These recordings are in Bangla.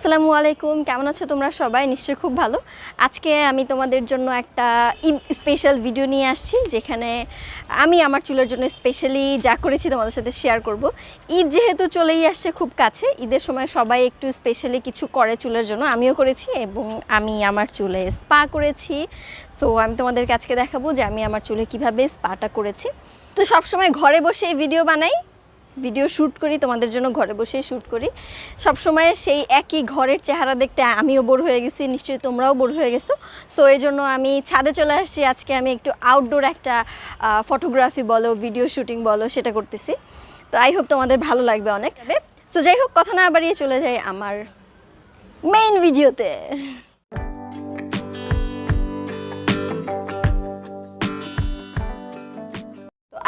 আসসালামু আলাইকুম, কেমন আছো তোমরা সবাই? নিশ্চয়ই খুব ভালো। আজকে আমি তোমাদের জন্য একটা ঈদ স্পেশাল ভিডিও নিয়ে আসছি, যেখানে আমি আমার চুলের জন্য স্পেশালি যা করেছি তোমাদের সাথে শেয়ার করব। ঈদ যেহেতু চলেই আসছে খুব কাছে, ঈদের সময় সবাই একটু স্পেশালি কিছু করে চুলের জন্য, আমিও করেছি এবং আমি আমার চুলে স্পা করেছি। সো আমি তোমাদেরকে আজকে দেখাবো যে আমি আমার চুলে কিভাবে স্পাটা করেছি। তো সবসময় ঘরে বসে ভিডিও বানাই, ভিডিও শ্যুট করি তোমাদের জন্য, ঘরে বসেই শ্যুট করি। সবসময় সেই একই ঘরের চেহারা দেখতে আমিও বোর হয়ে গেছি, নিশ্চয়ই তোমরাও বোর হয়ে গেছো। সো এই জন্য আমি ছাদে চলে আসছি। আজকে আমি একটু আউটডোর একটা ফটোগ্রাফি বলো, ভিডিও শ্যুটিং বলো, সেটা করতেছি। তো আই হোপ তোমাদের ভালো লাগবে অনেক। সো যাই হোক, কথা না বাড়িয়ে চলে যাই আমার মেইন ভিডিওতে।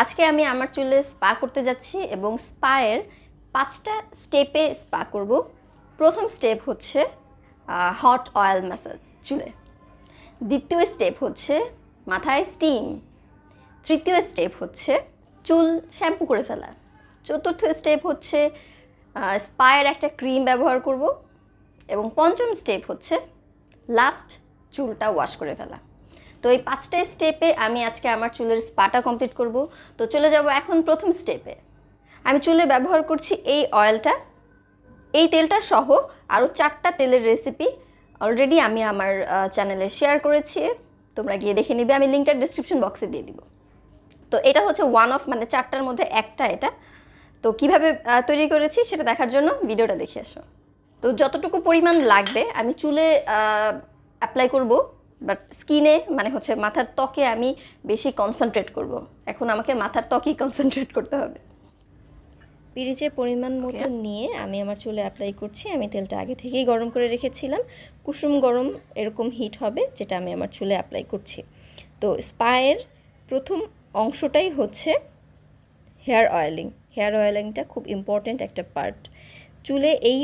আজকে আমি আমার চুলে স্পা করতে যাচ্ছি এবং স্পায়ের 5টা স্টেপে স্পা করব। প্রথম স্টেপ হচ্ছে হট অয়েল ম্যাসাজ চুলে। দ্বিতীয় স্টেপ হচ্ছে মাথায় স্টিম। তৃতীয় স্টেপ হচ্ছে চুল শ্যাম্পু করে ফেলা। চতুর্থ স্টেপ হচ্ছে স্পায়ের একটা ক্রিম ব্যবহার করব এবং পঞ্চম স্টেপ হচ্ছে লাস্ট চুলটা ওয়াশ করে ফেলা। তো এই 5টা স্টেপে আমি আজকে আমার চুলের স্পাটা কমপ্লিট করব। তো চলে যাব এখন প্রথম স্টেপে। আমি চুলে ব্যবহার করছি এই অয়েলটা, এই তেলটা সহ আরও 4টা তেলের রেসিপি অলরেডি আমি আমার চ্যানেলে শেয়ার করেছি, তোমরা গিয়ে দেখে নিবে, আমি লিঙ্কটা ডিসক্রিপশন বক্সে দিয়ে দিব। তো এটা হচ্ছে ওয়ান অফ, মানে 4টার মধ্যে একটা এটা। তো কিভাবে তৈরি করেছি সেটা দেখার জন্য ভিডিওটা দেখে আসো। তো যতটুকু পরিমাণ লাগবে আমি চুলে অ্যাপ্লাই করব, বাট স্কিনে মানে হচ্ছে মাথার ত্বকে আমি বেশি কনসেন্ট্রেট করব। এখন আমাকে মাথার ত্বকেই কনসেন্ট্রেট করতে হবে। পিরিচের পরিমাণ মতো নিয়ে আমি আমার চুলে অ্যাপ্লাই করছি। আমি তেলটা আগে থেকেই গরম করে রেখেছিলাম, কুসুম গরম এরকম হিট হবে, যেটা আমি আমার চুলে অ্যাপ্লাই করছি। তো স্পায়ের প্রথম অংশটাই হচ্ছে হেয়ার অয়েলিং। হেয়ার অয়েলিংটা খুব ইম্পর্ট্যান্ট একটা পার্ট। চুলে এই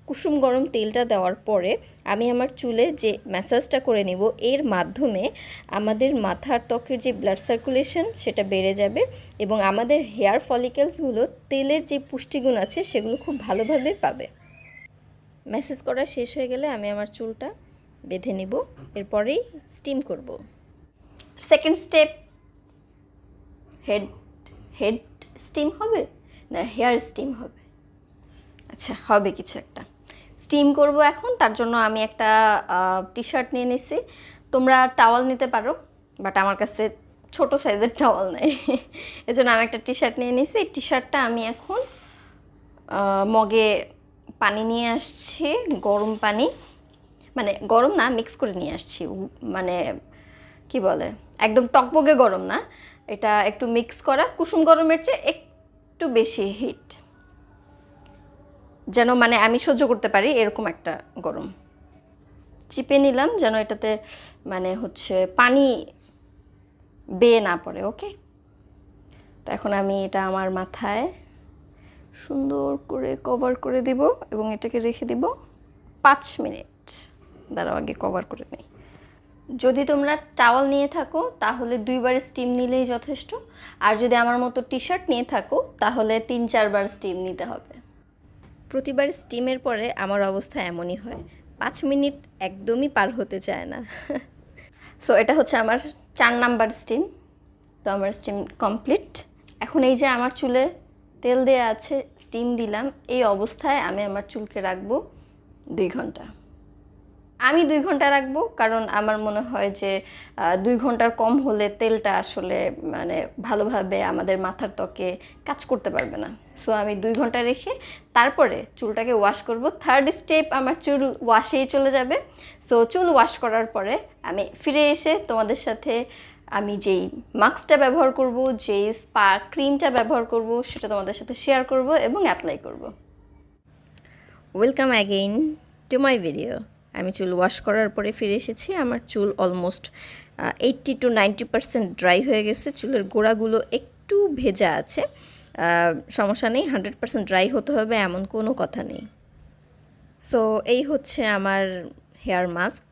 কুসুম গরম তেলটা দেওয়ার পরে আমি আমার চুলে যে ম্যাসাজটা করে নেব, এর মাধ্যমে আমাদের মাথার ত্বকের যে ব্লাড সার্কুলেশন সেটা বেড়ে যাবে এবং আমাদের হেয়ার ফলিকেলসগুলো তেলের যে পুষ্টিগুণ আছে সেগুলো খুব ভালোভাবে পাবে। ম্যাসাজ করা শেষ হয়ে গেলে আমি আমার চুলটা বেঁধে নিব, এরপরেই স্টিম করব। সেকেন্ড স্টেপ, হেড স্টিম হবে না হেয়ার স্টিম হবে? আচ্ছা, হবে কিছু একটা। স্টিম করব এখন, তার জন্য আমি একটা টি শার্ট নিয়ে নিছি। তোমরা টাওয়াল নিতে পারো, বাট আমার কাছে ছোট সাইজের টাওয়াল নেই, এজন্য আমি একটা টি শার্ট নিয়ে নিছি। এই টি শার্টটা আমি এখন মগে পানি নিয়ে আসছি, গরম পানি, মানে গরম না, মিক্স করে নিয়ে আসছি, মানে কি বলে, একদম টকবগে গরম না, এটা একটু মিক্স করা, কুসুম গরমের চেয়ে একটু বেশি হিট, যেন মানে আমি সহ্য করতে পারি এরকম একটা গরম। চিপে নিলাম যেন এটাতে মানে হচ্ছে পানি বেয়ে না পড়ে। ওকে, তো এখন আমি এটা আমার মাথায় সুন্দর করে কভার করে দিব এবং এটাকে রেখে দিব 5 মিনিট। দাঁড়াও, আগে কভার করে নিই। যদি তোমরা টাওয়াল নিয়ে থাকো তাহলে 2বার স্টিম নিলেই যথেষ্ট, আর যদি আমার মতো টি শার্ট নিয়ে থাকো তাহলে 3-4 বার স্টিম নিতে হবে। প্রতিবার স্টিমের পরে আমার অবস্থা এমনই হয়, 5 মিনিট একদমই পার হতে চায় না। সো এটা হচ্ছে আমার 4 নাম্বার স্টিম। তো আমার স্টিম কমপ্লিট। এখন এই যে আমার চুলে তেল দেয়া আছে, স্টিম দিলাম, এই অবস্থায় আমি আমার চুলকে রাখবো 2 ঘন্টা। আমি 2 ঘন্টা রাখবো, কারণ আমার মনে হয় যে 2 ঘন্টার কম হলে তেলটা আসলে মানে ভালোভাবে আমাদের মাথার ত্বকে কাজ করতে পারবে না। সো আমি 2 ঘন্টা রেখে তারপরে চুলটাকে ওয়াশ করব। থার্ড স্টেপ আমার চুল ওয়াশেই চলে যাবে। সো চুল ওয়াশ করার পরে আমি ফিরে এসে তোমাদের সাথে আমি যেই মাস্কটা ব্যবহার করব, যেই স্পা ক্রিমটা ব্যবহার করব, সেটা তোমাদের সাথে শেয়ার করব এবং অ্যাপ্লাই করব। Welcome again to my video. আমি চুল ওয়াশ করার পরে ফিরে এসেছি। আমার চুল অলমোস্ট 80 to 90% ড্রাই হয়ে গেছে। চুলের গোড়াগুলো একটু ভেজা আছে, সমস্যা নেই, 100% ড্রাই হতে হবে এমন কোনো কথা নেই। সো এই হচ্ছে আমার হেয়ার মাস্ক।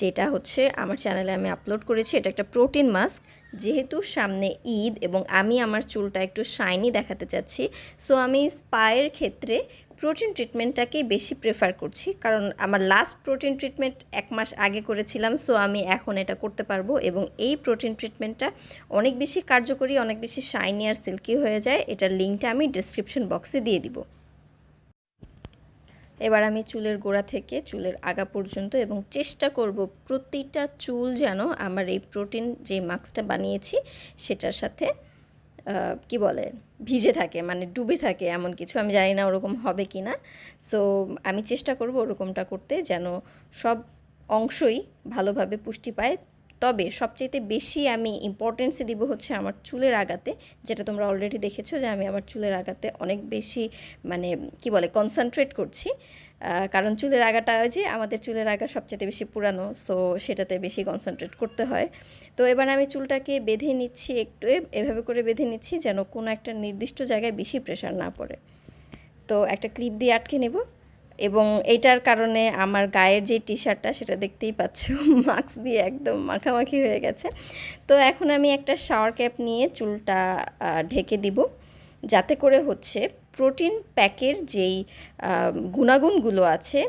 যেটা হচ্ছে আমার চ্যানেলে আমি আপলোড করেছি। এটা একটা প্রোটিন মাস্ক। যেহেতু সামনে ঈদ এবং আমি আমার চুলটা একটু শাইনি দেখাতে চাচ্ছি, সো আমি স্পায়ের ক্ষেত্রে প্রোটিন ট্রিটমেন্টটাকেই বেশি প্রেফার করছি, কারণ আমার লাস্ট প্রোটিন ট্রিটমেন্ট 1 মাস আগে করেছিলাম, সো আমি এখন এটা করতে পারবো এবং এই প্রোটিন ট্রিটমেন্টটা অনেক বেশি কার্যকরী, অনেক বেশি শাইনি আর সিল্কি হয়ে যায়। এটার লিঙ্কটা আমি ডেসক্রিপশন বক্সে দিয়ে দিব। এবার আমি চুলের গোড়া থেকে চুলের আগা পর্যন্ত এবং চেষ্টা করব প্রতিটা চুল যেন আমার এই প্রোটিন যে মাস্কটা বানিয়েছি সেটার সাথে কি বলে ভিজে থাকে, মানে ডুবে থাকে, এমন কিছু। আমি জানি না ওরকম হবে কি না, সো আমি চেষ্টা করব ওরকমটা করতে, যেন সব অংশই ভালোভাবে পুষ্টি পায়। তবে সবচেয়ে বেশি আমি ইম্পর্টেন্স দিব হচ্ছে আমার চুলের আগাতে, যেটা তোমরা অলরেডি দেখেছো যে আমি আমার চুলের আগাতে অনেক বেশি মানে কি বলে কনসেন্ট্রেট করছি, কারণ চুলের আগাটা যে আমাদের চুলের আগা সবচেয়ে বেশি পুরানো, সো সেটাতে বেশি কনসেন্ট্রেট করতে হয়। তো এবার আমি চুলটাকে বেঁধে নিচ্ছি, একটু এভাবে করে বেঁধে নিচ্ছি যেন কোনো একটা নির্দিষ্ট জায়গায় বেশি প্রেশার না পড়ে। তো একটা ক্লিপ দিয়ে আটকে নেব এবং এইটার কারণে আমার গায়ের যে টি শার্টটা সেটা দেখতেই পাচ্ছ মাস্ক দিয়ে একদম মাখামাখি হয়ে গেছে। তো এখন আমি একটা শাওয়ার ক্যাপ নিয়ে চুলটা ঢেকে দিব, যাতে করে হচ্ছে প্রোটিন প্যাকের যেই গুণাগুণগুলো আছে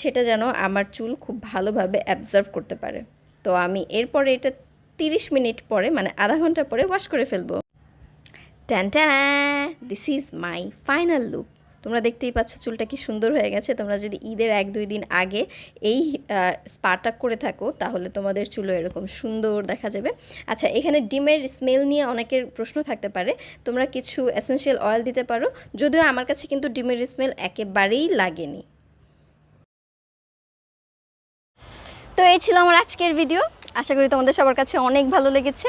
সেটা যেন আমার চুল খুব ভালোভাবে অ্যাবজর্ভ করতে পারে। তো আমি এরপরে এটা 30 মিনিট পরে, মানে আধা ঘন্টা পরে ওয়াশ করে ফেলবো। Tan tan, this is my final look. তোমরা দেখতেই পাচ্ছ চুলটা কি সুন্দর হয়ে গেছে। তোমরা যদি ঈদের 1-2 দিন আগে এই স্পাটা করে থাকো তাহলে তোমাদের চুলও এরকম সুন্দর দেখা যাবে। আচ্ছা, এখানে ডিমের স্মেল নিয়ে অনেকের প্রশ্ন থাকতে পারে, তোমরা কিছু এসেনশিয়াল অয়েল দিতে পারো, যদিও আমার কাছে কিন্তু ডিমের স্মেল একেবারেই লাগেনি। তো এই ছিল আমার আজকের ভিডিও। আশা করি তোমাদের সবার কাছে অনেক ভালো লেগেছে।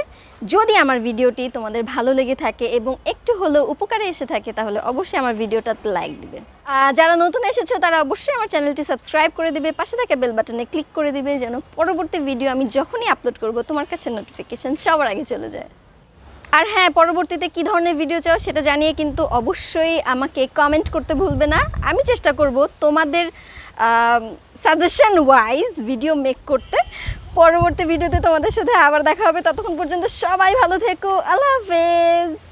যদি আমার ভিডিওটি তোমাদের ভালো লেগে থাকে এবং একটু হলেও উপকারে এসে থাকে তাহলে অবশ্যই আমার ভিডিওটাতে লাইক দিবে। যারা নতুন এসেছো তারা অবশ্যই আমার চ্যানেলটি সাবস্ক্রাইব করে দিবে, পাশে থাকা বেল বাটনে ক্লিক করে দিবে যেন পরবর্তী ভিডিও আমি যখনই আপলোড করব তোমার কাছে নোটিফিকেশন সবার আগে চলে যায়। আর হ্যাঁ, পরবর্তীতে কী ধরনের ভিডিও চাও সেটা জানিয়ে কিন্তু অবশ্যই আমাকে কমেন্ট করতে ভুলবে না। আমি চেষ্টা করব তোমাদের সাজেশন ওয়াইজ ভিডিও মেক করতে। পরবর্তী ভিডিওতে তোমাদের সাথে আবার দেখা হবে, ততক্ষণ পর্যন্ত সবাই ভালো থেকো। আল্লাহ হাফেজ।